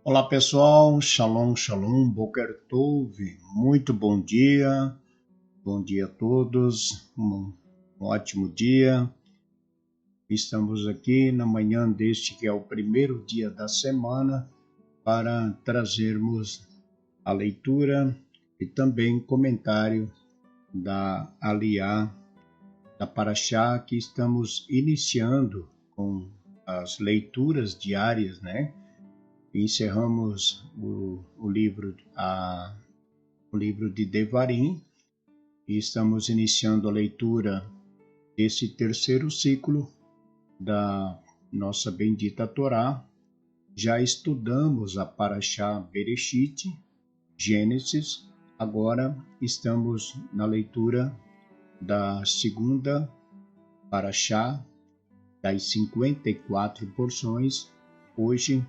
Olá pessoal, Shalom, Shalom, Boker Tov, muito bom dia a todos, um ótimo dia. Estamos aqui na manhã deste que é o primeiro dia da semana para trazermos a leitura e também comentário da Aliá, da Parashá que estamos iniciando com as leituras diárias, né? Encerramos o livro de Devarim e estamos iniciando a leitura desse terceiro ciclo da nossa bendita Torá. Já estudamos a Parashá Bereshit, Gênesis, agora estamos na leitura da segunda Parashá, das 54 porções. Hoje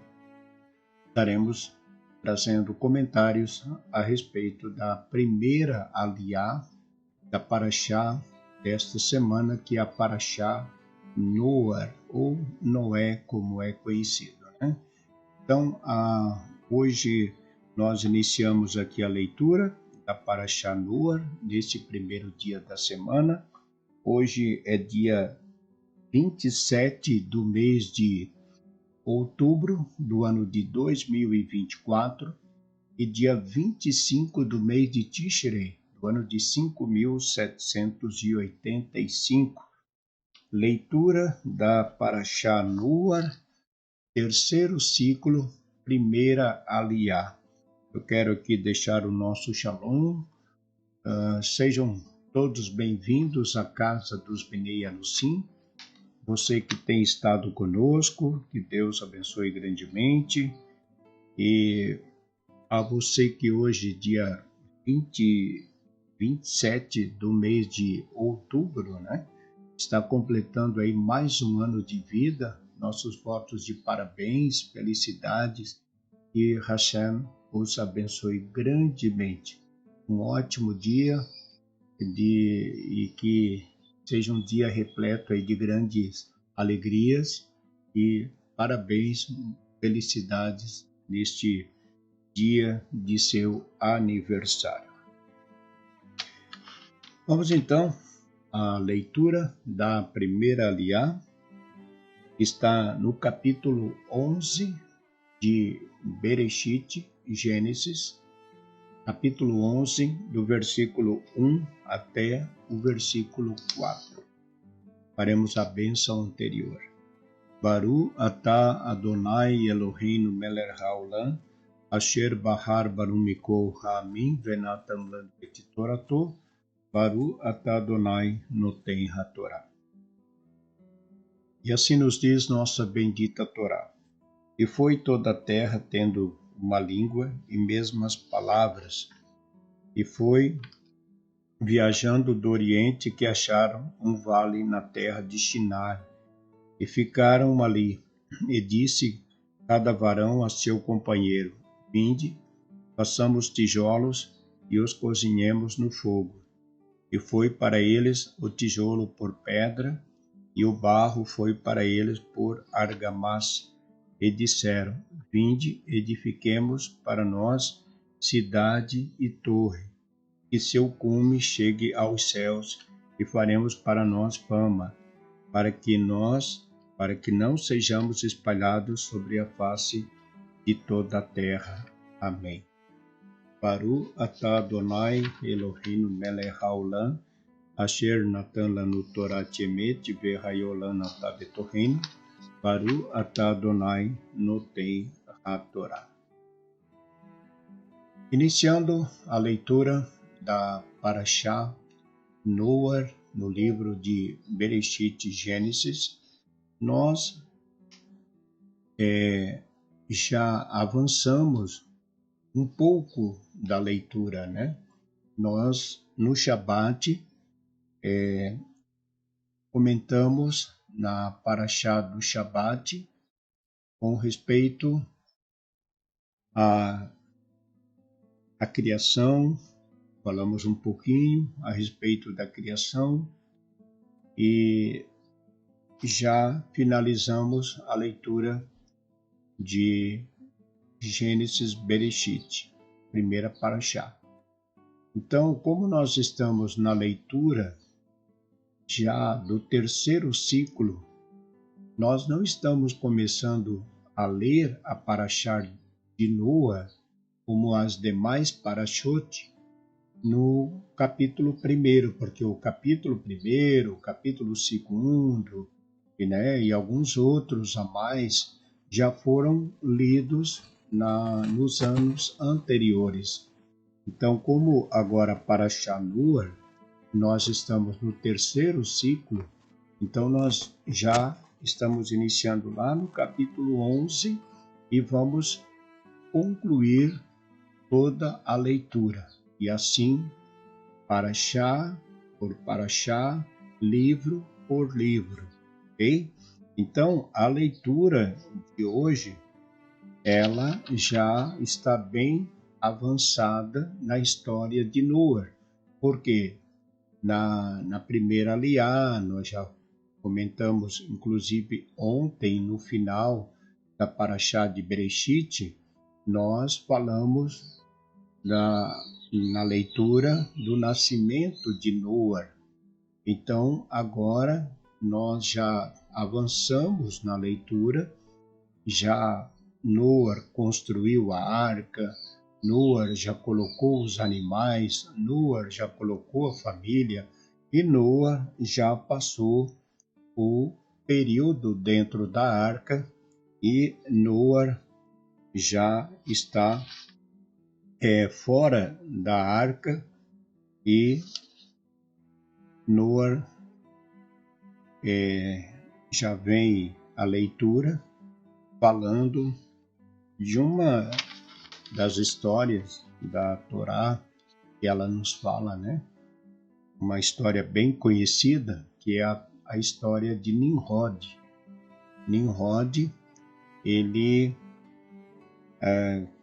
estaremos trazendo comentários a respeito da primeira aliá da Parashá desta semana, que é a Parashá Noar, ou Noé, como é conhecido, né? Então, hoje nós iniciamos aqui a leitura da Parashá Noar, neste primeiro dia da semana. Hoje é dia 27 do mês de outubro do ano de 2024 e dia 25 do mês de Tishrei, do ano de 5785. Leitura da Parashá Noar, terceiro ciclo, primeira aliá. Eu quero aqui deixar o nosso shalom. Sejam todos bem-vindos à casa dos Bnei Anusim. Você que tem estado conosco, que Deus abençoe grandemente. E a você que hoje, dia 27 do mês de outubro, né, está completando aí mais um ano de vida, nossos votos de parabéns, felicidades, e Hashem os abençoe grandemente. Um ótimo dia e que seja um dia repleto aí de grandes alegrias e parabéns, felicidades neste dia de seu aniversário. Vamos então à leitura da primeira aliá, que está no capítulo 11 de Bereshit, Gênesis, capítulo 11, do versículo 1 até o versículo 4. Faremos a bênção anterior. Baru atah Adonai Eloheinu melech haolam, asher bahar barumiko ha'amin venatam lan et torato, Baru atah Adonai noten hatorá. E assim nos diz nossa bendita Torá. E foi toda a terra tendo uma língua e mesmas palavras, e foi viajando do Oriente que acharam um vale na terra de Shinar, e ficaram ali. E disse cada varão a seu companheiro: Vinde, façamos tijolos e os cozinhemos no fogo. E foi para eles o tijolo por pedra, e o barro foi para eles por argamassa. E disseram: Vinde, edifiquemos para nós cidade e torre, que seu cume chegue aos céus, e faremos para nós fama, para que não sejamos espalhados sobre a face de toda a terra. Amém. Baru atah Adonai Eloheinu melech haolam, asher natan lanu Torat emet vehayo lanu betoreinu, Baru atah Adonai noten hatorá. Iniciando a leitura da Parashá Noar, no livro de Bereshit, Gênesis, nós já avançamos um pouco da leitura, né? Nós, no Shabat, comentamos na Parashá do Shabat com respeito à criação, falamos um pouquinho a respeito da criação e já finalizamos a leitura de Gênesis Bereshit, primeira Parashá. Então, como nós estamos na leitura já do terceiro ciclo, nós não estamos começando a ler a Parashá de Noa como as demais Parashot no capítulo 1º, porque o capítulo 1º, o capítulo 2º, e alguns outros a mais já foram lidos nos anos anteriores. Então, como agora Parashá Noa, nós estamos no terceiro ciclo, então nós já estamos iniciando lá no capítulo 11 e vamos concluir toda a leitura. E assim, Parashá por Parashá, livro por livro, ok? Então, a leitura de hoje, ela já está bem avançada na história de Noa, porque na primeira aliá, nós já comentamos, inclusive ontem, no final da Parashá de Bereshit, nós falamos na leitura do nascimento de Noa. Então, agora nós já avançamos na leitura, já Noa construiu a arca, Noa já colocou os animais, Noa já colocou a família e Noa já passou o período dentro da arca e Noa já está fora da arca e Noa já vem a leitura falando de uma das histórias da Torá que ela nos fala, né? Uma história bem conhecida, que é a história de Nimrod. Nimrod, ele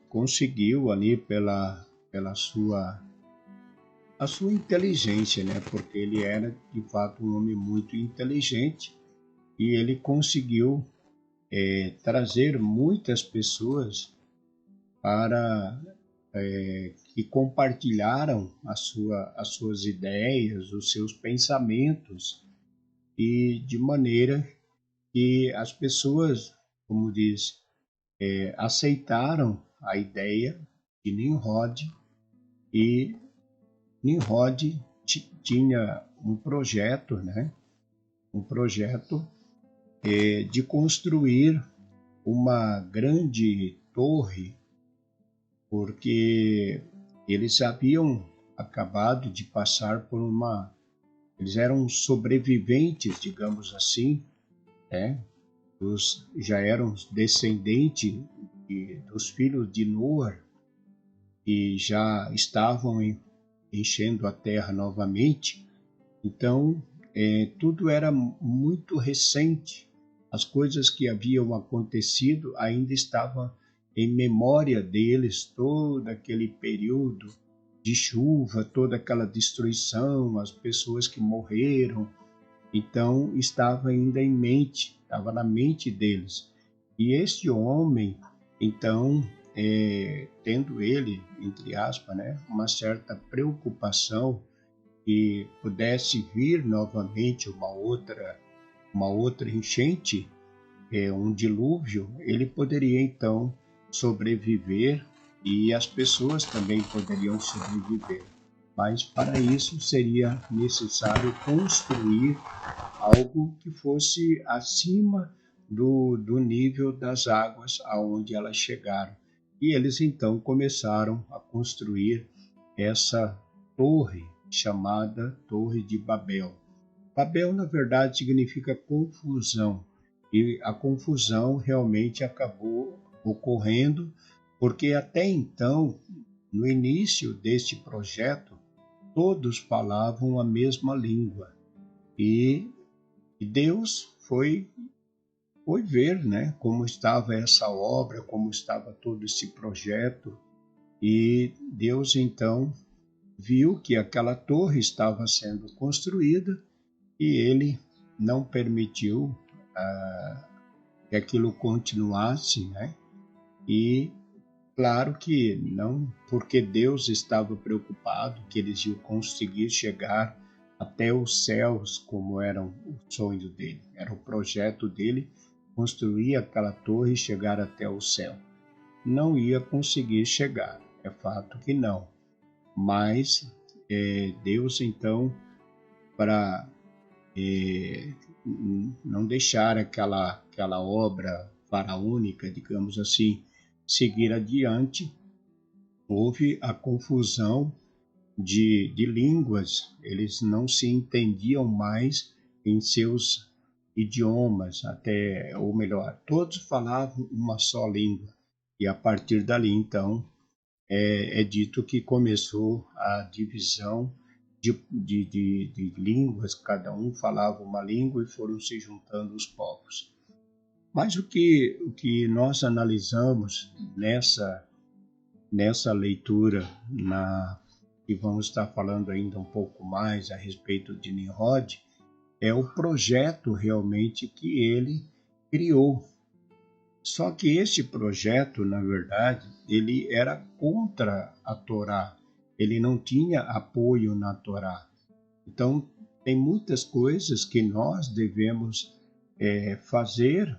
conseguiu ali pela sua inteligência, né? Porque ele era de fato um homem muito inteligente e ele conseguiu trazer muitas pessoas para que compartilharam as suas ideias, os seus pensamentos, e de maneira que as pessoas, como diz, aceitaram a ideia de Nimrod, e Nimrod tinha um projeto, né? Um projeto de construir uma grande torre, porque eles haviam acabado de passar por eles eram sobreviventes, digamos assim, né? Já eram descendentes dos filhos de Noa e já estavam enchendo a terra novamente. Então, tudo era muito recente. As coisas que haviam acontecido ainda estavam em memória deles, todo aquele período de chuva, toda aquela destruição, as pessoas que morreram. Então, estava ainda em mente, estava na mente deles. E este homem, então, tendo ele, entre aspas, né, uma certa preocupação que pudesse vir novamente uma outra enchente, um dilúvio, ele poderia então sobreviver e as pessoas também poderiam sobreviver. Mas para isso seria necessário construir algo que fosse acima do nível das águas aonde elas chegaram. E eles então começaram a construir essa torre chamada Torre de Babel. Babel, na verdade, significa confusão, e a confusão realmente acabou ocorrendo, porque até então, no início deste projeto, todos falavam a mesma língua, e Deus foi ver, né, como estava essa obra, como estava todo esse projeto, e Deus então viu que aquela torre estava sendo construída e ele não permitiu que aquilo continuasse, né? E Claro que não, porque Deus estava preocupado que eles iam conseguir chegar até os céus, como era o sonho dele, era o projeto dele, construir aquela torre e chegar até o céu. Não ia conseguir chegar, é fato que não. Mas Deus, então, para não deixar aquela obra faraônica, digamos assim, seguir adiante, houve a confusão de línguas, eles não se entendiam mais em seus idiomas, até, ou melhor, todos falavam uma só língua. E a partir dali, então, é dito que começou a divisão de línguas, cada um falava uma língua e foram se juntando os povos. Mas o que nós analisamos nessa leitura, e vamos estar falando ainda um pouco mais a respeito de Nimrod, é o projeto realmente que ele criou. Só que este projeto, na verdade, ele era contra a Torá. Ele não tinha apoio na Torá. Então, tem muitas coisas que nós devemos fazer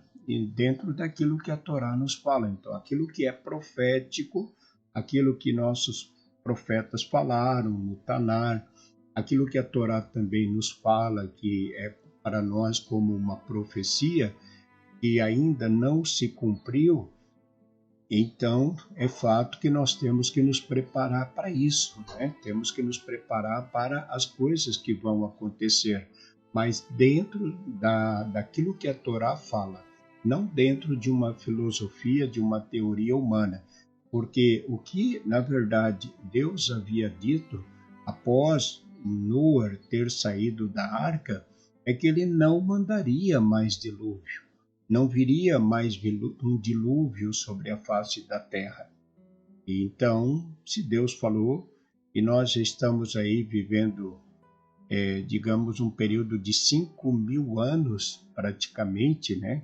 dentro daquilo que a Torá nos fala. Então, aquilo que é profético, aquilo que nossos profetas falaram no Tanar, aquilo que a Torá também nos fala, que é para nós como uma profecia, e ainda não se cumpriu, então é fato que nós temos que nos preparar para isso, né? Temos que nos preparar para as coisas que vão acontecer, mas dentro daquilo que a Torá fala, não dentro de uma filosofia, de uma teoria humana, porque o que, na verdade, Deus havia dito após Noé ter saído da arca é que ele não mandaria mais dilúvio, não viria mais um dilúvio sobre a face da terra. E então, se Deus falou, e nós estamos aí vivendo, digamos, um período de 5.000 anos, praticamente, né?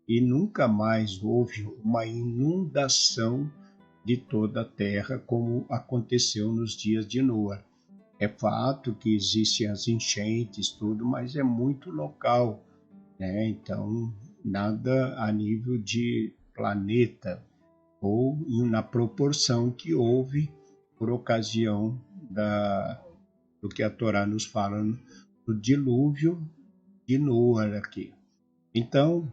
E nunca mais houve uma inundação de toda a terra como aconteceu nos dias de Noé. É fato que existem as enchentes, tudo, mas é muito local, né? Então, nada a nível de planeta ou na proporção que houve por ocasião do que a Torá nos fala do dilúvio de Noé aqui. Então,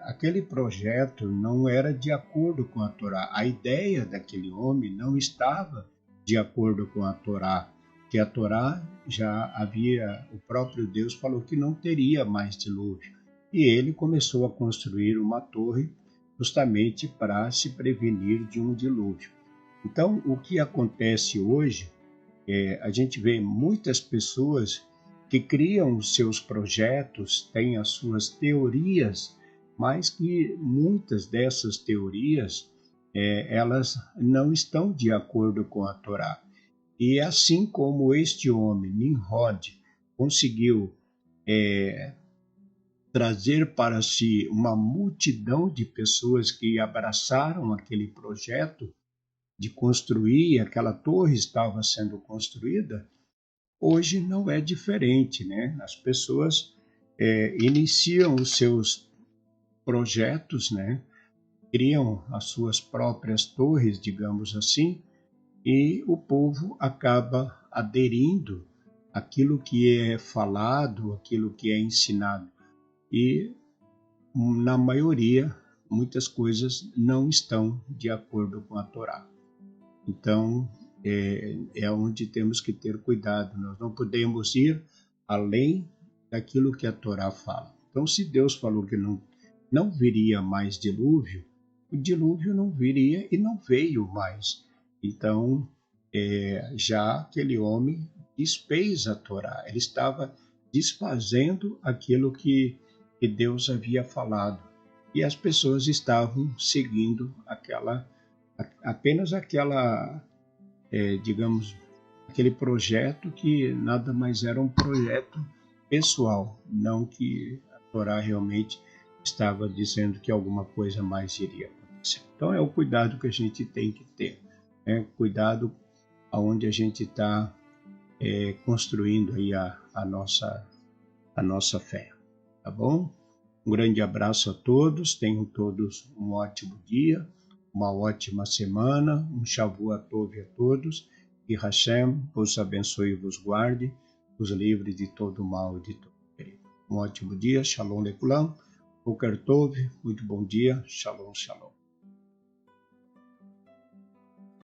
aquele projeto não era de acordo com a Torá. A ideia daquele homem não estava de acordo com a Torá, que a Torá já havia, o próprio Deus falou que não teria mais dilúvio. E ele começou a construir uma torre justamente para se prevenir de um dilúvio. Então, o que acontece hoje, a gente vê muitas pessoas que criam os seus projetos, têm as suas teorias, mas que muitas dessas teorias elas não estão de acordo com a Torá. E assim como este homem, Nimrod, conseguiu trazer para si uma multidão de pessoas que abraçaram aquele projeto de construir, aquela torre estava sendo construída, hoje não é diferente, né? As pessoas iniciam os seus projetos, né? Criam as suas próprias torres, digamos assim, e o povo acaba aderindo àquilo que é falado, àquilo que é ensinado. E, na maioria, muitas coisas não estão de acordo com a Torá. Então, é onde temos que ter cuidado. Nós não podemos ir além daquilo que a Torá fala. Então, se Deus falou que não viria mais dilúvio, o dilúvio não viria e não veio mais. Então, já aquele homem desfez a Torá. Ele estava desfazendo aquilo que Deus havia falado. E as pessoas estavam seguindo apenas aquela, digamos, aquele projeto que nada mais era um projeto pessoal, não que a Torá realmente estava dizendo que alguma coisa mais iria acontecer. aconteceu. Então é o cuidado que a gente tem que ter, né? Cuidado aonde a gente está construindo aí a nossa fé, tá bom? Um grande abraço a todos, tenham todos um ótimo dia, uma ótima semana, um Shavua Tov a todos, e Hashem vos abençoe e vos guarde, os livre de todo mal e de todo perigo. Um ótimo dia, Shalom Lekulam, Boker Tov, muito bom dia, Shalom, Shalom.